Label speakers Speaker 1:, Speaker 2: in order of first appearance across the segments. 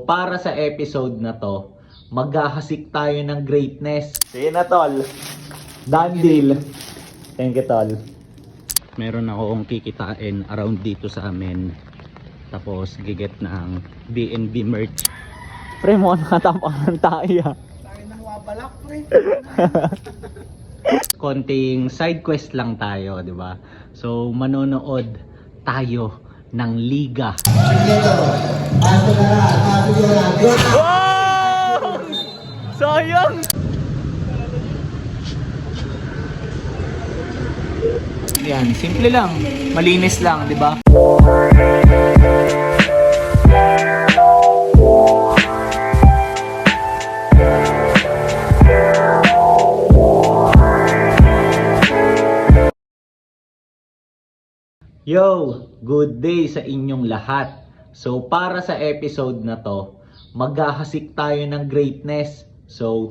Speaker 1: para sa episode na to, maghahasik tayo ng greatness. Sige na tol. Done deal. Thank you tol. Meron akong kikitain around dito sa amin. Tapos giget ng B&B merch. Pre mo nakatapakan tayo.
Speaker 2: Tayo nang wabalak, pre.
Speaker 1: Konting side quest lang tayo, di ba? So manonood tayo ng liga. Wow! Sayang! Yan, simple lang, malinis lang, di ba? Yo, good day sa inyong lahat. So para sa episode na to, maghahasik tayo ng greatness. So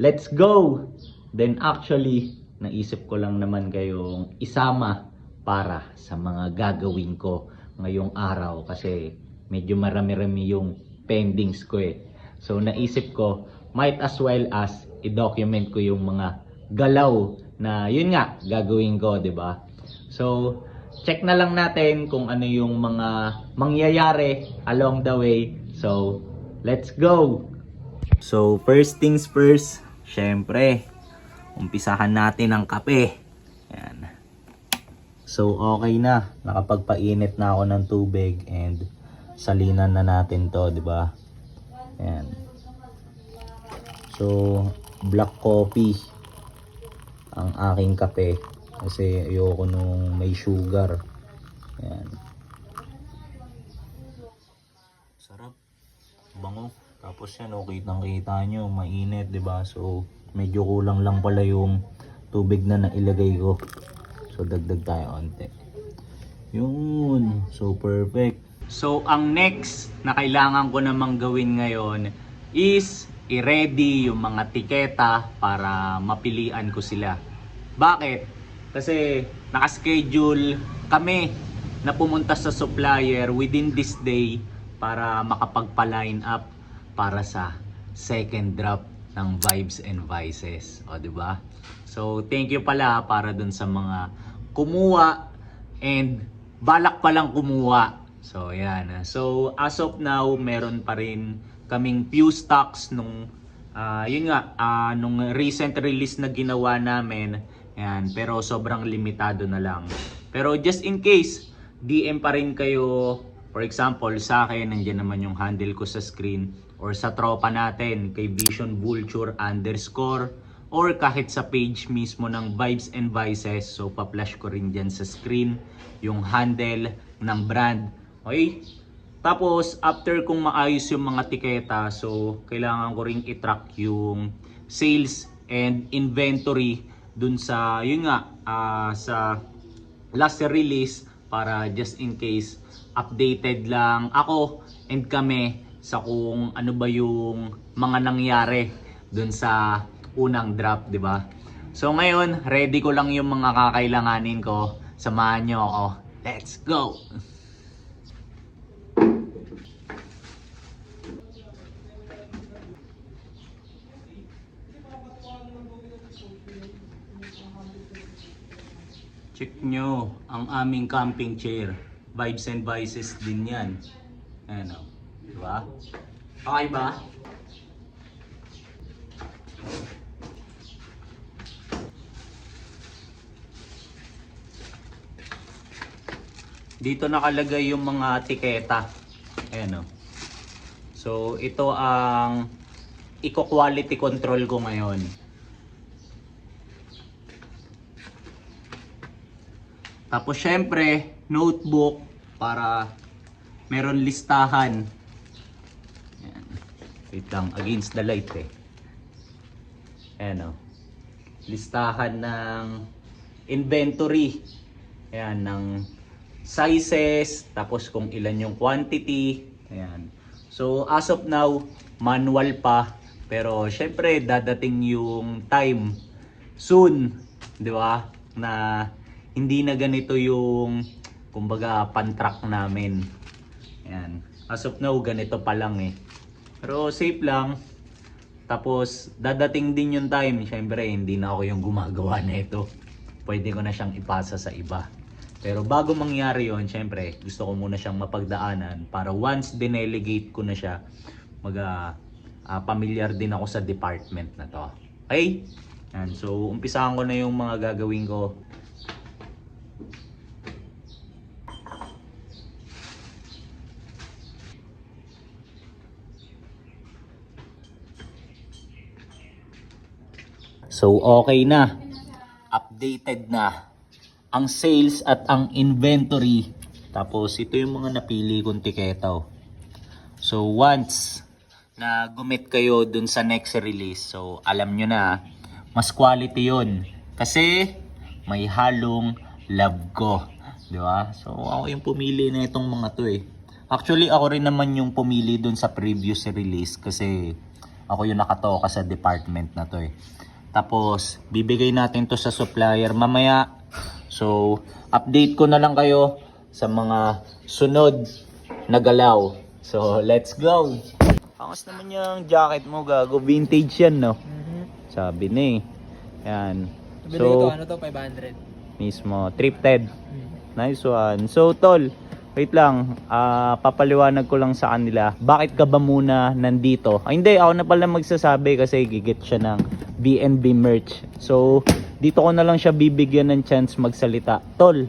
Speaker 1: let's go. Then actually, naisip ko lang naman kayong isama para sa mga gagawin ko ngayong araw kasi medyo marami-rami yung pendings ko eh. So naisip ko, might as well as i-document ko yung mga galaw na yun nga gagawin ko, 'di ba? So check na lang natin kung ano yung mga mangyayari along the way. So, let's go! So, first things first, syempre, umpisahan natin ang kape. Yan. So, okay na. Nakapagpainit na ako ng tubig and salinan na natin to, di ba? Yan. So, black coffee ang aking kape. Kasi ayoko nung may sugar. Ayan. Sarap. Bango. Tapos yan, okay, kitang-kita nyo, mainit, 'di ba? So, medyo kulang lang pala yung tubig na nailagay ko. So, dagdag tayo onte. Yun. So, perfect. So, ang next na kailangan ko namang gawin ngayon is i-ready yung mga tiketa para mapilian ko sila. Bakit? Kasi naka-schedule kami na pumunta sa supplier within this day para makapagpa-line up para sa second drop ng Vibes and Vices. O, di ba? So, thank you pala para dun sa mga kumuha and balak palang kumuha. So, yan. So, as of now, meron pa rin kaming few stocks nung yun nga, nung recent release na ginawa namin. Yan, pero sobrang limitado na lang. Pero just in case, DM pa rin kayo. For example, sa akin, nandiyan naman yung handle ko sa screen. Or sa tropa natin, kay Vision Vulture _ or kahit sa page mismo ng Vibes and Vices. So, pa-flash ko rin dyan sa screen yung handle ng brand. Okay? Tapos, after kung maayos yung mga tiketa, so, kailangan ko rin i-track yung sales and inventory dun sa, yun nga, sa last release para just in case updated lang ako and kami sa kung ano ba yung mga nangyari dun sa unang drop, di ba? So ngayon, ready ko lang yung mga kakailanganin ko. Samahan nyo ako. Let's go! Check nyo ang aming camping chair. Vibes and Vices din yan. Ayan o. Diba? Okay ba? Dito nakalagay yung mga tiketa. Ayan o. So ito ang eco-quality control ko ngayon. Tapos syempre, notebook para meron listahan. Ayan. Wait lang, against the light eh. Ayan o. Listahan ng inventory. Ayan, ng sizes, tapos kung ilan yung quantity. Ayan. So as of now, manual pa. Pero syempre, dadating yung time soon, di ba? Na hindi na ganito yung kumbaga pan-track namin. Ayan. As of now, ganito pa lang eh. Pero safe lang. Tapos dadating din yung time, syempre hindi na ako yung gumagawa na ito. Pwede ko na siyang ipasa sa iba. Pero bago mangyari yon, syempre gusto ko muna siyang mapagdaanan para once dinelegate ko na siya, pamilyar din ako sa department na to. Okay? Yan. So umpisahan ko na yung mga gagawin ko. So okay na. Updated na ang sales at ang inventory. Tapos ito yung mga napili kong tiketaw. So once na gumit kayo dun sa next release, so alam nyo na mas quality yun. Kasi may halong love ko. Di ba? So ako yung pumili na itong mga to eh. Actually ako rin naman yung pumili dun sa previous release kasi ako yung nakatoka sa department na to eh. Tapos, bibigay natin to sa supplier mamaya. So, update ko na lang kayo sa mga sunod na galaw. So, let's go! Angas naman yung jacket mo, gago. Vintage yan, no? Sabi na eh. Yan.
Speaker 2: Bili ko, ano to, 500.
Speaker 1: Mismo. Thrifted. Nice one. So, tol, wait lang. Papaliwanag ko lang sa kanila. Bakit ka ba muna nandito? Hindi, ako na pala magsasabi kasi gigit siya ng B&B merch. So, dito ko na lang siya bibigyan ng chance magsalita. Tol,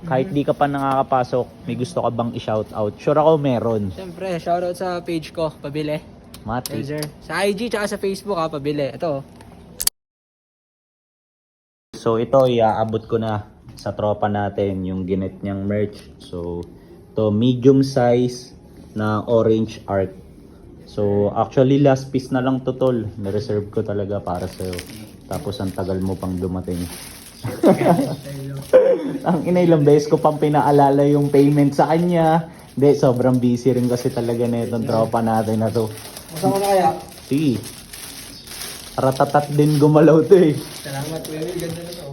Speaker 1: kahit di ka pa nakakapasok, may gusto ka bang i-shoutout? Sure ako meron.
Speaker 2: Siyempre, shoutout sa page ko, pabili.
Speaker 1: Mati.
Speaker 2: Sir. Sa IG tsaka sa Facebook pabili. Ito.
Speaker 1: So, ito, iaabot ko na sa tropa natin yung ginit niyang merch. So, to medium size na orange art. So, actually last piece na lang to, tol. Na-reserve ko talaga para sa'yo. Tapos ang tagal mo pang dumating. Ang ilang beses ko pang pinaalala yung payment sa kanya. Hindi, sobrang busy rin kasi talaga na itong tropa natin na to.
Speaker 2: Masama na kaya?
Speaker 1: Sige. Ratatat din gumalaw to eh.
Speaker 2: Salamat, Will. Ganda na to.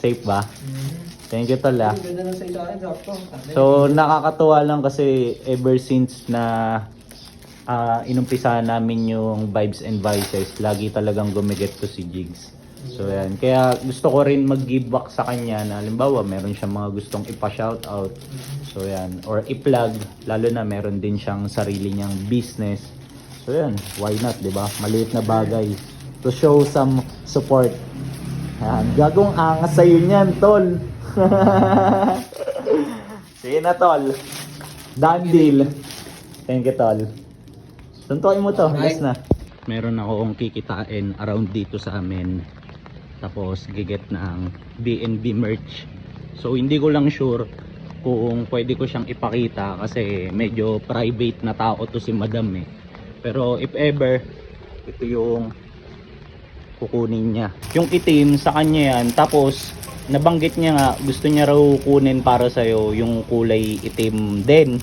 Speaker 1: Safe ba? Thank you, tol ah.
Speaker 2: Ganda na sa isa akin, sakto.
Speaker 1: So nakakatuwa lang kasi ever since na inumpisa namin yung Vibes and Vices, lagi talagang gumigit to si Jigs. So yan, kaya gusto ko rin mag-give back sa kanya na halimbawa meron siyang mga gustong ipa-shoutout. So yan, or i-plug, lalo na meron din siyang sarili niyang business. So yan, why not, 'di ba? Maliit na bagay to show some support. Yan, gagong angas sa'yo niyan, tol. Sige na, tol. Done deal. Thank you, tol. Suntukin mo to,
Speaker 2: Alright.
Speaker 1: yes na. Meron akong kikitain around dito sa amin. Tapos giget na ang B&B merch. So hindi ko lang sure kung pwede ko siyang ipakita kasi medyo private na tao to si madam eh. Pero if ever, ito yung kukunin niya. Yung itim sa kanya yan. Tapos nabanggit niya nga gusto niya raw kunin para sa'yo yung kulay itim din.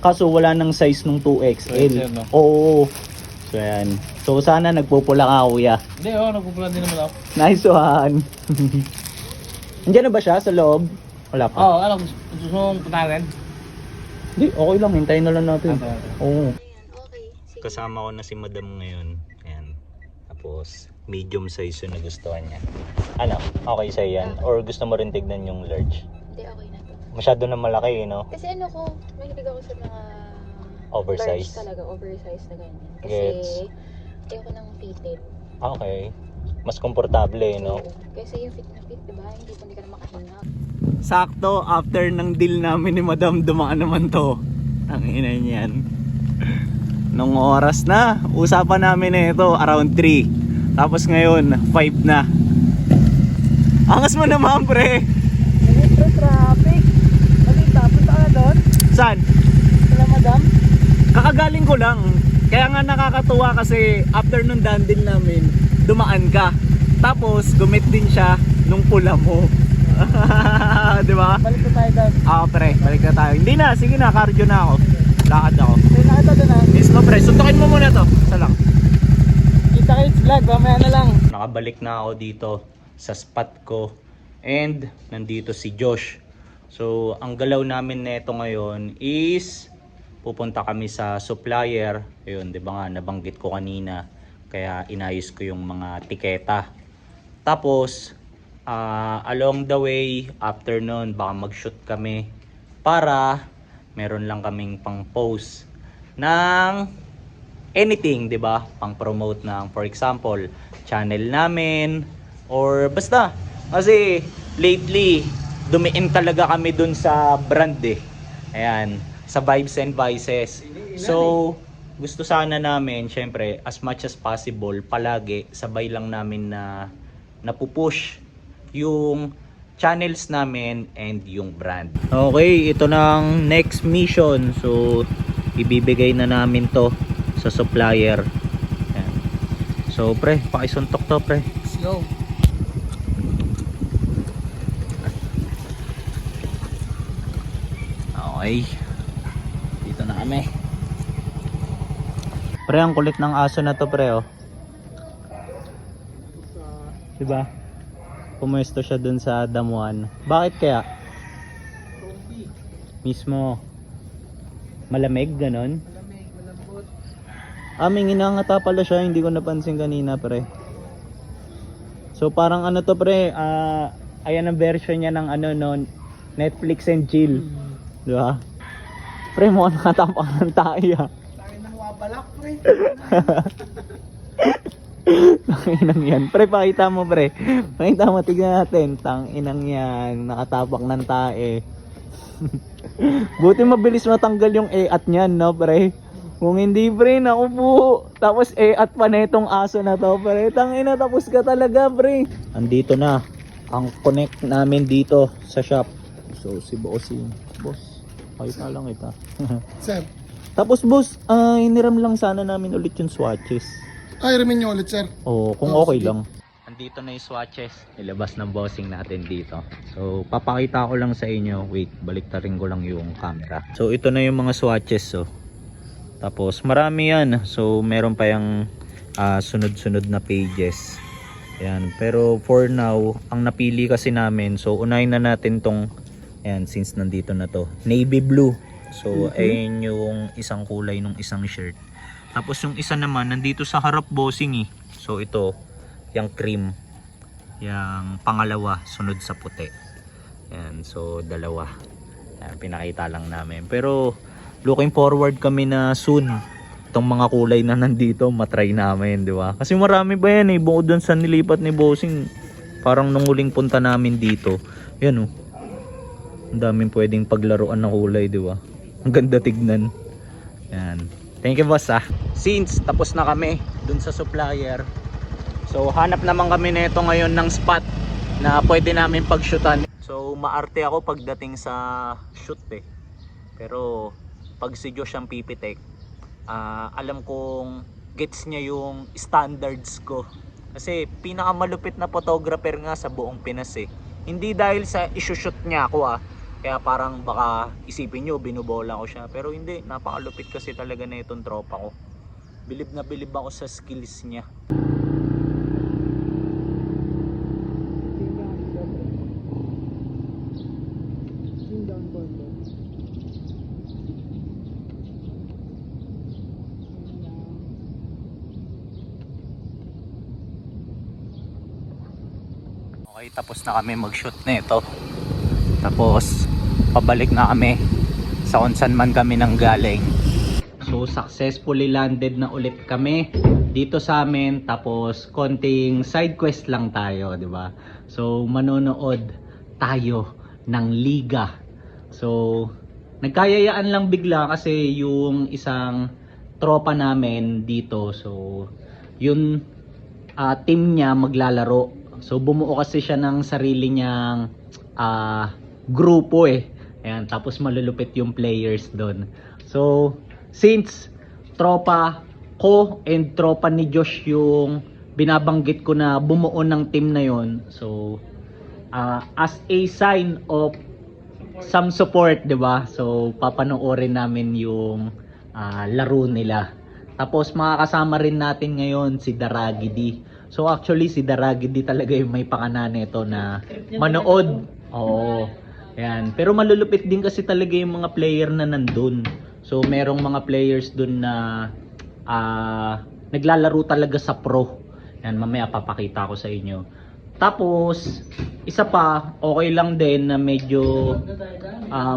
Speaker 1: Kaso wala nang size nung 2XL.
Speaker 2: no?
Speaker 1: Oo. So yan. So sana nagpupula ka, kuya.
Speaker 2: Hindi, nagpupulan din naman ako.
Speaker 1: Nice one. Nandiyan na ba siya sa loob? Wala pa.
Speaker 2: Ano, gusto mong puntahan?
Speaker 1: Hindi, okay lang. Hintayin na lang natin. Oo.
Speaker 3: Okay, sige.
Speaker 1: Kasama ko na si madam ngayon. Ayan. Tapos medium size yung nagustuhan niya. Ano? Okay sa'yo yan? Or gusto mo rin tignan yung large?
Speaker 3: Hindi, okay na to.
Speaker 1: Masyado na malaki, no?
Speaker 3: Kasi ano ko, mahilig ako sa mga
Speaker 1: Oversize.
Speaker 3: large talaga, oversize na ganyan. Kasi
Speaker 1: Gets.
Speaker 3: ayoko ng fitted.
Speaker 1: Okay. Mas komportable, no?
Speaker 3: Oo. Kasi yung fit na fit, diba? Hindi ka na makahinga.
Speaker 1: Sakto, after ng deal namin ni madam, dumaan naman to. Ang ina niyan. Nung oras na, usapan namin na ito, around 3. Tapos ngayon, 5 na. Angas mo naman, pre.
Speaker 2: Metro traffic. Malita, punta ka na doon?
Speaker 1: Saan?
Speaker 2: Sala madam?
Speaker 1: Kakagaling ko lang. Kaya nga nakakatuwa kasi after nung done deal namin, dumaan ka. Tapos, gumit din siya nung pula mo. Di ba?
Speaker 2: Balik ko tayo doon.
Speaker 1: Pre, balik na tayo. Hindi na, sige na, cardio na ako. Lakad ako.
Speaker 2: Sige, nakita doon ah.
Speaker 1: Mismo, pre, suntukin mo muna to. Isa lang.
Speaker 2: Kita kayo vlog, mamaya na lang.
Speaker 1: Nakabalik na ako dito sa spot ko and nandito si Josh. So ang galaw namin neto ngayon is pupunta kami sa supplier. Ayun, 'di ba nga nabanggit ko kanina. Kaya inayos ko yung mga tiketa. Tapos along the way, after nun, baka mag-shoot kami para meron lang kaming pang-post ng anything, 'di ba? Pang-promote ng, for example, channel namin or basta. Kasi lately, dumiin talaga kami dun sa brand eh. Ayan, sa Vibes and Vices. So, gusto sana namin, syempre, as much as possible, palagi sabay lang namin na napupush yung channels namin and yung brand. Okay, ito na ang next mission. So, ibibigay na namin to sa supplier. Ayan. So, pre, pakisuntok to, pre.
Speaker 2: Let's go.
Speaker 1: Okay. Dito na kami. Pre, ang kulit ng aso na to, pre, oh. Diba? Pumuesto siya dun sa damuhan. Bakit kaya? Mismo. Malamig, ganon?
Speaker 2: Malamig, malambot.
Speaker 1: May nginangata pala siya, hindi ko napansin kanina, pre. So parang ano to, pre, ayan ang version niya ng ano no, Netflix and chill. Di ba? Pre, mukhang nakatapak ng tayo, ah.
Speaker 2: Tayo nang wabalak, pre.
Speaker 1: Tanginang yan. Pre, pakita mo, pre. Pakita mo, tignan natin. Tanginang yan. Nakatapak ng tae. Buti mabilis matanggal yung e-at nyan, no, pre? Kung hindi, pre, naku po. Tapos e-at pa na itong aso na to, pre. Tangina, tapos ka talaga, pre. Andito na ang connect namin dito sa shop. So, si Bossing. Boss, pakita lang ito.
Speaker 2: Sir,
Speaker 1: Tapos, boss, hiniram lang sana namin ulit yung swatches.
Speaker 2: ay remin nyo ulit, sir.
Speaker 1: Oo, kung
Speaker 2: Oh,
Speaker 1: okay
Speaker 2: sige.
Speaker 1: lang. Andito na yung swatches. Nilabas ng bossing natin dito. So, papakita ko lang sa inyo. Wait, baliktarin ko lang yung camera. So, ito na yung mga swatches. So. Tapos, marami yan. So, meron pa yung sunod-sunod na pages. Ayan. Pero, for now, ang napili kasi namin. So, unahin na natin tong, ayan, since nandito na to. Navy blue. So, ayun yung isang kulay ng isang shirt. Tapos yung isa naman, nandito sa harap bossing eh. So ito, yung cream. Yung pangalawa, sunod sa puti. Yan, so dalawa. Yan, pinakita lang namin. Pero looking forward kami na soon, itong mga kulay na nandito, matry namin, di ba? Kasi marami pa yan eh, bukod dun sa nilipat ni bossing. Parang nung huling punta namin dito, yan oh. Ang daming pwedeng paglaruan na kulay, di ba? Ang ganda tignan. Yan. Thank you, boss, ah. Since tapos na kami dun sa supplier, so hanap naman kami nito ngayon ng spot na pwede namin pag-shootan. So maarte ako pagdating sa shoot eh. Pero pag si Josh ang pipitek, alam kong gets niya yung standards ko. Kasi pinakamalupit na photographer nga sa buong Pinas eh. Hindi dahil sa isushoot niya ako kaya parang baka isipin nyo binubola ko siya. Pero hindi, napakalupit kasi talaga na itong tropa ko. Bilib na bilib ako sa skills niya. Okay, tapos na kami mag-shoot nito. Tapos pabalik na kami sa kung saan man kami nang galing. So successfully landed na ulit kami dito sa amin. Tapos konting side quest lang tayo, di ba? So manonood tayo ng liga. So nagkayayaan lang bigla kasi yung isang tropa namin dito, so yung team niya maglalaro. So bumuo kasi siya ng sarili niyang grupo eh. Ayan, tapos malulupit yung players doon. So since tropa ko and tropa ni Josh yung binabanggit ko na bumuo ng team na yon, so as a sign of some support, 'di ba? So papanoorin namin yung laro nila. Tapos makakasama rin natin ngayon si Daragidi. So actually si Daragidi talaga yung may pakana nito na manood. Oo. Ayan. Pero malulupit din kasi talaga yung mga player na nandun. So merong mga players dun na naglalaro talaga sa pro. Yan, mamaya papakita ko sa inyo. Tapos, isa pa, okay lang din na medyo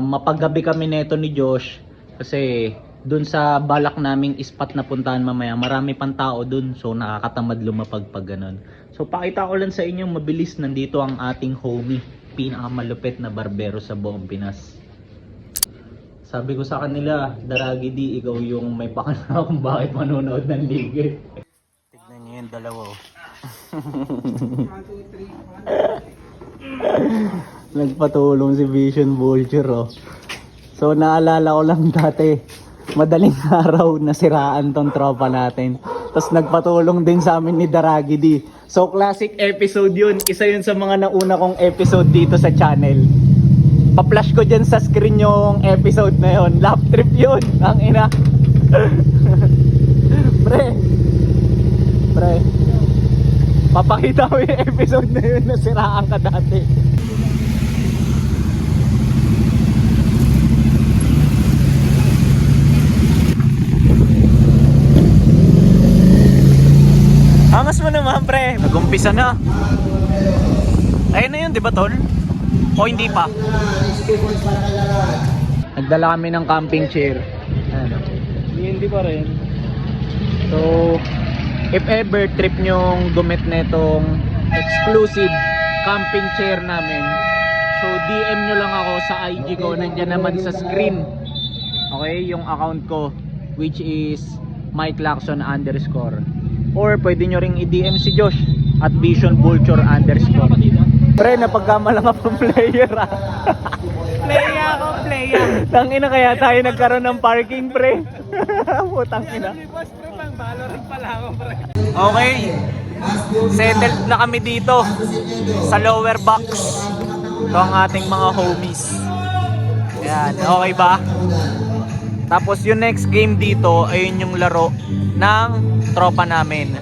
Speaker 1: mapaggabi kami neto ni Josh. Kasi dun sa balak naming spot na puntahan mamaya, marami pang tao dun. So nakakatamad lumapag pag ganun. So pakita ko lang sa inyo, mabilis, nandito ang ating homie. Pinakamalupit na barbero sa buong Pinas. Sabi ko sa kanila, Daragi di, ikaw yung may pakana kung bakit manonood ng liga. Tignan nyo yung dalawa. Nagpatulong si Vision Vulture. Oh. So naalala ko lang dati, madaling araw nasiraan tong tropa natin. Tapos nagpatulong din sa amin ni Daragi di. So classic episode yun. Isa yun sa mga nauna kong episode dito sa channel. Pa-flash ko dyan sa screen yung episode na yun. Lap trip yun. Ang ina. Pre. Papakita ko yung episode na yun na siraan ka dati. Angas mo naman, pre. Nag-umpisa na. Ayun na yun, di ba, tol? O hindi pa? Nagdala kami ng camping chair. Ano? Hindi pa rin. So, if ever trip nyong gumit netong exclusive camping chair namin, so DM nyo lang ako sa IG ko. Nandyan naman sa screen. Okay? Yung account ko, which is Mike Lacson _ or pwede nyo ring i-DM si Josh at Vision Vulture _. Pre, napagkama lang ako player ah. Player. Tangina, kaya tayo nagkaroon ng parking, pre. Putang ina. Okay. Settled na kami dito sa lower box. Ito ang ating mga homies. Ayan, okay ba? Tapos yung next game dito, ayun yung laro ng tropa namin.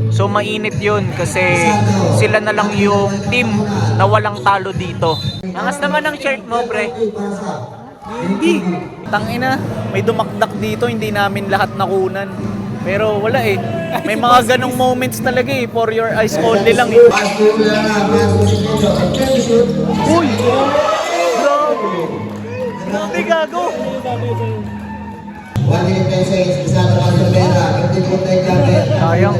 Speaker 1: So mainit yun kasi sila na lang yung team na walang talo dito. Angas naman ang shirt mo, pre. Hindi. Tangina, may dumakdak dito, hindi namin lahat nakunan. Pero wala eh. May mga ganong moments talaga eh. For your eyes only lang eh. Uy! Grabe gago! Sayang.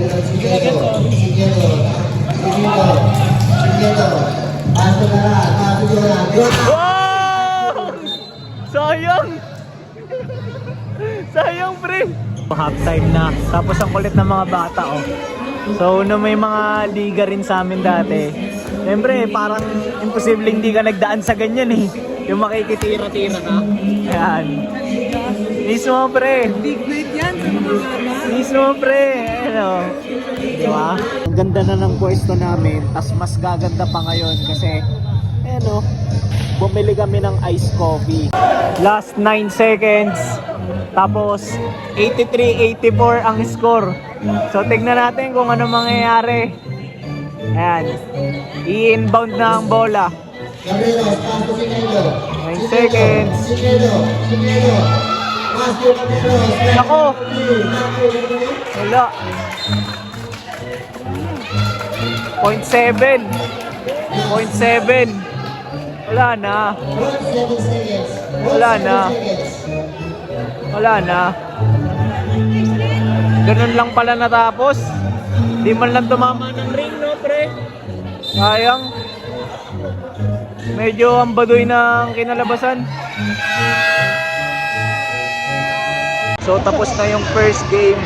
Speaker 1: Wow! Sayang! Sayang, pre! Half time na. Tapos ang kulit ng mga bata, oh. So, may mga liga rin sa amin dati. Siyempre, parang imposible hindi ka nagdaan sa ganyan eh. Yung makikitira-tira ka. Ayan. Mismo, pre.
Speaker 2: Big weight yan sa mga bata.
Speaker 1: Mismo, pre. Ano? Diba? Ang ganda na ng pwesto namin. Tas mas gaganda pa ngayon kasi ano, bumili kami ng iced coffee. Last 9 seconds. Tapos 83-84 ang score. So tignan natin kung ano mangyayari. Ayan. I-inbound na ang bola. 9 seconds. Nako. Wala. 0.7. 0.7. Wala na. Wala na. Wala na. Ganun lang pala natapos. Di man lang tumama ng ring, no, pre? Sayang. Medyo ang baduy ng kinalabasan. So tapos na yung first game.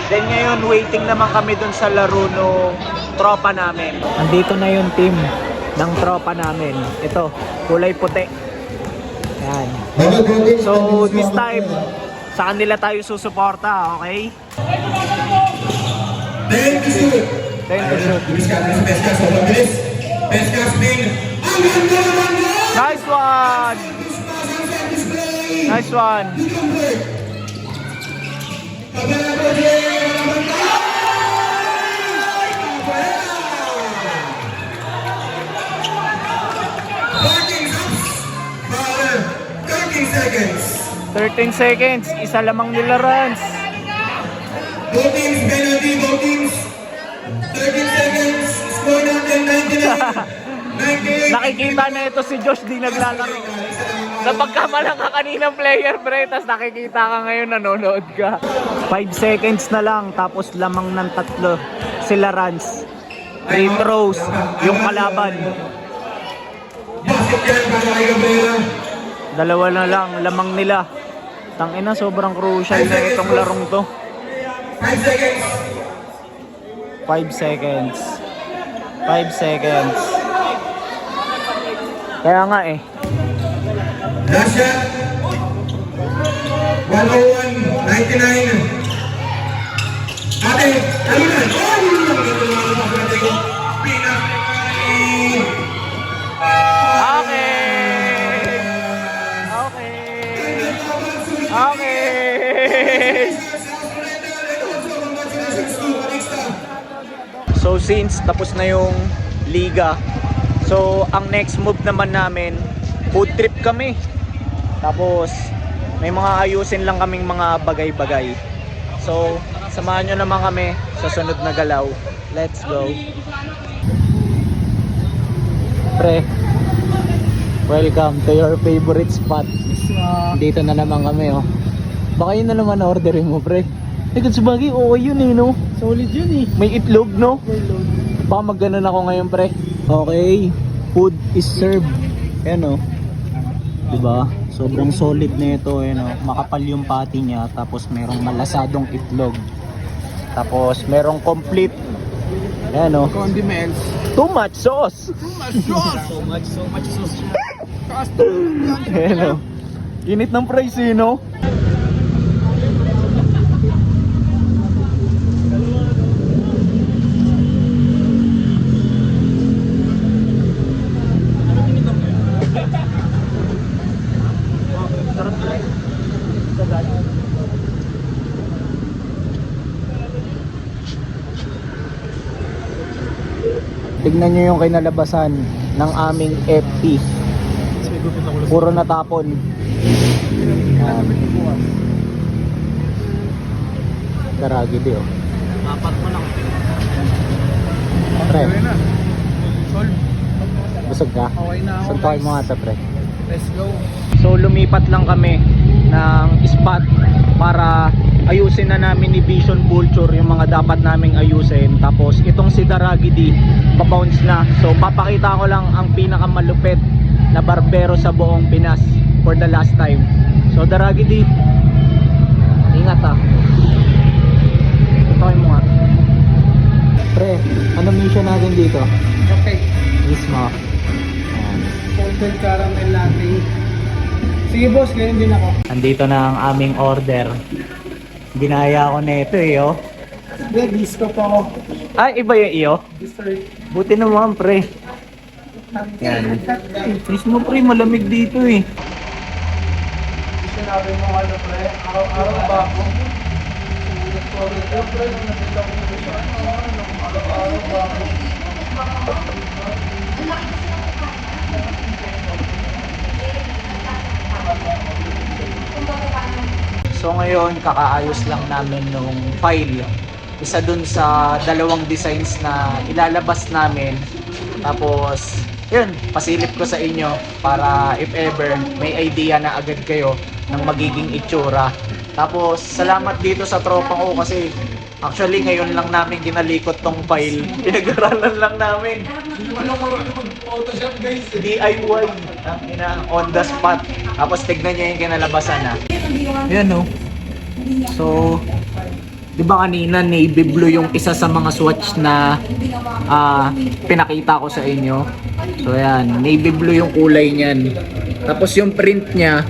Speaker 1: Then ngayon waiting naman kami dun sa laro ng tropa namin. Andito na yung team ng tropa namin. Ito, kulay puti. Yan. So this time, sa kanila tayo susuporta, okay? Thank you. Nice one! Nice one! 13 seconds. Isa lamang nila runs.
Speaker 4: Both teams, penalty, both teams. 13 seconds, score natin 99. 98.
Speaker 1: Nakikita na ito si Josh di naglalaro. Napagkamalang ka kaninang player, pre. Tapos nakikita ka ngayon, nanonood ka. 5 seconds na lang. Tapos lamang ng 3 sila runs. 3 throws yung kalaban.
Speaker 4: Basket yan para kay Cabrera.
Speaker 1: 2 na lang, lamang nila. Tangina, sobrang crucial na itong larong to.
Speaker 4: 5 seconds.
Speaker 1: 5 seconds. 5 seconds. Kaya nga eh.
Speaker 4: Last shot. 101-99. Ate, ano na?
Speaker 1: Okay. Okay. Okay. So since tapos na yung liga, so ang next move naman namin, food trip kami. Tapos may mga ayusin lang kaming mga bagay-bagay. So samahan nyo naman kami sa sunod na galaw. Let's go. Pre, welcome to your favorite spot. Dito na naman kami, oh. Baka yun na naman orderin mo, pre. Teka, sabagay, oo yun eh, no?
Speaker 2: Solid yun eh.
Speaker 1: May itlog, no?
Speaker 2: Overload.
Speaker 1: Baka magganon ako ngayon, pre. Okay, food is served. Ayan, oh. Diba? Sobrang solid na ito, ayan, oh. Makapal yung patty niya, tapos merong malasadong itlog. Tapos merong complete. Ayan, oh.
Speaker 2: Condiments.
Speaker 1: Too much sauce!
Speaker 2: So much sauce.
Speaker 1: Ayan, oh. Init ng price, eh, no? Tignan nyo yung kinalabasan ng aming FP. Puro natapon. Karagi di, oh.
Speaker 2: Apat mo lang.
Speaker 1: Pre,
Speaker 2: na. Solve.
Speaker 1: busog ka?
Speaker 2: Okay na ako.
Speaker 1: Suntokin mo nga ito, pre.
Speaker 2: Let's go.
Speaker 1: So lumipat lang kami ng spot para ayusin na namin ni Vision Culture yung mga dapat naming ayusin. Tapos itong si Daragidi pa-bounce na. So papakita ko lang ang pinakamalupit na barbero sa buong Pinas for the last time. So Daragidi, ingat ah. Suntokin mo nga. Pre, anong mission natin dito?
Speaker 2: Okay.
Speaker 1: Mismo. Ayan.
Speaker 2: Salted caramel latte. Sige boss, ganyan din ako.
Speaker 1: Andito na ang aming order. Ginaya ko na ito eh, oh.
Speaker 2: Hindi, disco pa ako.
Speaker 1: Ay, iba yung iyo?
Speaker 2: Dessert.
Speaker 1: Buti naman, pre. Yan. Mismo, pre, malamig dito eh.
Speaker 2: Sinabi mo ano pre, araw-araw ba ako? Sorry, pre, nung nakita ko dito sa araw-araw ba ako?
Speaker 1: So ngayon, kakaayos lang namin nung file. Isa dun sa dalawang designs na ilalabas namin. Tapos, yun, pasilip ko sa inyo para if ever may idea na agad kayo ng magiging itsura. Tapos, salamat dito sa tropa ko kasi actually ngayon lang namin ginalikot tong file. Pinag-aralan lang namin. DIY. Ang ina, on the spot. Tapos tignan nyo yung kinalabasan na. Ayan, no? So, di ba kanina navy blue yung isa sa mga swatch na pinakita ko sa inyo. So ayan, navy blue yung kulay niyan. Tapos yung print niya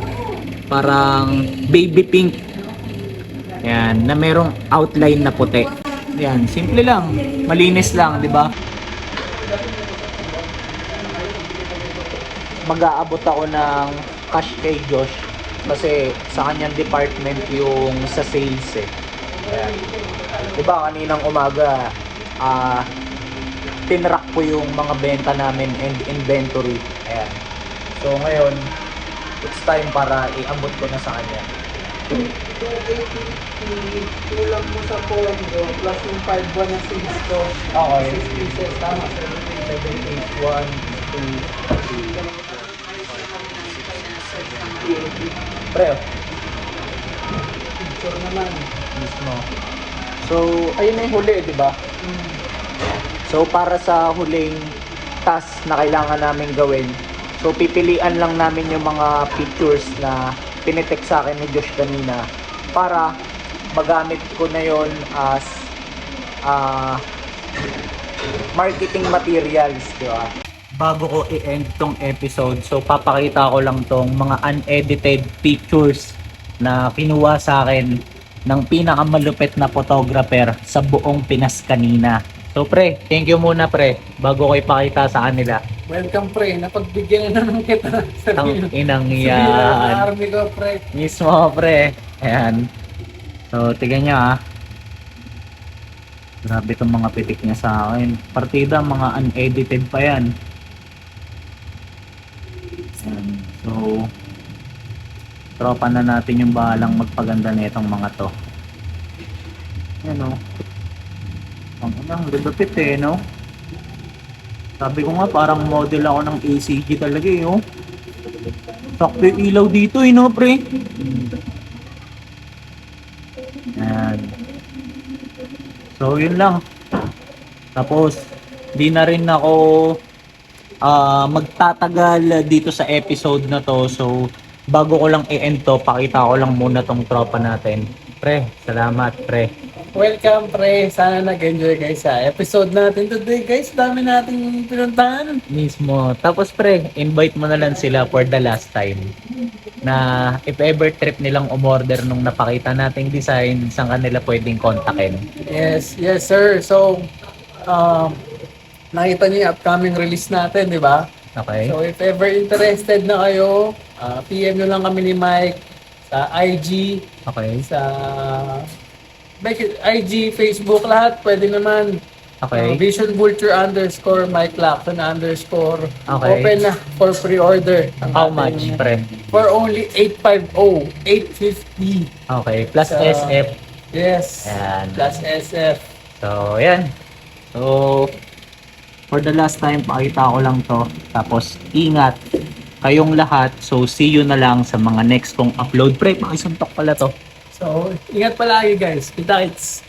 Speaker 1: parang baby pink. Ayan, na merong outline na puti. Ayan, simple lang, malinis lang, di ba? Mag-aabot ako ng cash kay Josh kasi sa kanyang department yung sa sales eh. Ayan. Diba kaninang umaga tinrack ko yung mga benta namin and inventory. Ayan. So ngayon it's time para iabot ko na sa kanya.
Speaker 2: 280, kulang mo sa pondo, plus yung 5-1 na seeds ko.
Speaker 1: Okay.
Speaker 2: 6 pieces, tama. 7, 8, 1, 2, 3.
Speaker 1: Pre,
Speaker 2: Picture naman.
Speaker 1: mismo. So, ayun na yung huli, di ba? So, para sa huling task na kailangan namin gawin, so pipilian lang namin yung mga pictures na pinetext sa akin ni Josh kanina para magamit ko na yon as marketing materials, di ba? Bago ko i-end tong episode, so papakita ko lang tong mga unedited pictures na kinuha sa akin ng pinakamalupit na photographer sa buong Pinas kanina. So pre, thank you muna pre, bago ko ipakita sa kanila.
Speaker 2: Welcome pre, napagbigyan na naman kita.
Speaker 1: Ang inang
Speaker 2: Sabihin
Speaker 1: yan.
Speaker 2: ng army ko pre.
Speaker 1: Mismo pre. Ayan. So, tignan nyo ah. Grabe itong mga pitik niya sa akin. Partida, mga unedited pa yan. Ayan. So, tropa na natin yung bahalang magpaganda na itong mga to. Ayan o. Ang lupit eh, no? Sabi ko nga, parang model ako ng ACG talaga eh, oh. Sakto yung ilaw dito eh, no, pre? Ayan. So, yun lang. Tapos, di na rin ako magtatagal dito sa episode na to. So, bago ko lang i-end to, pakita ko lang muna tong tropa natin. Pre, salamat, pre.
Speaker 2: Welcome pre, sana nag-enjoy guys sa episode natin today guys. Dami nating pinuntahan.
Speaker 1: Mismo. Tapos pre, invite mo na lang sila for the last time. Na if ever trip nilang umorder nung napakita nating design, saan kanila pwedeng kontakin.
Speaker 2: Yes, yes sir. So, nakita niyo yung upcoming release natin, di ba?
Speaker 1: Okay?
Speaker 2: So if ever interested na kayo, PM nyo lang kami ni Mike sa IG,
Speaker 1: Okay.
Speaker 2: sa IG, Facebook, lahat pwede naman.
Speaker 1: Okay.
Speaker 2: Vision Vulture _ Mike Lacton _
Speaker 1: Okay.
Speaker 2: Open na for pre-order. Ang
Speaker 1: How
Speaker 2: ating-
Speaker 1: much, pre?
Speaker 2: For only 850, 850.
Speaker 1: Okay. Plus
Speaker 2: So,
Speaker 1: SF.
Speaker 2: Yes.
Speaker 1: Ayan.
Speaker 2: Plus SF.
Speaker 1: So, yan. So, for the last time, pakita ko lang to. Tapos, ingat kayong lahat. So, see you na lang sa mga next kong upload. Pre, pakisuntok pala to.
Speaker 2: So, ingat palagi guys. Kita-kits.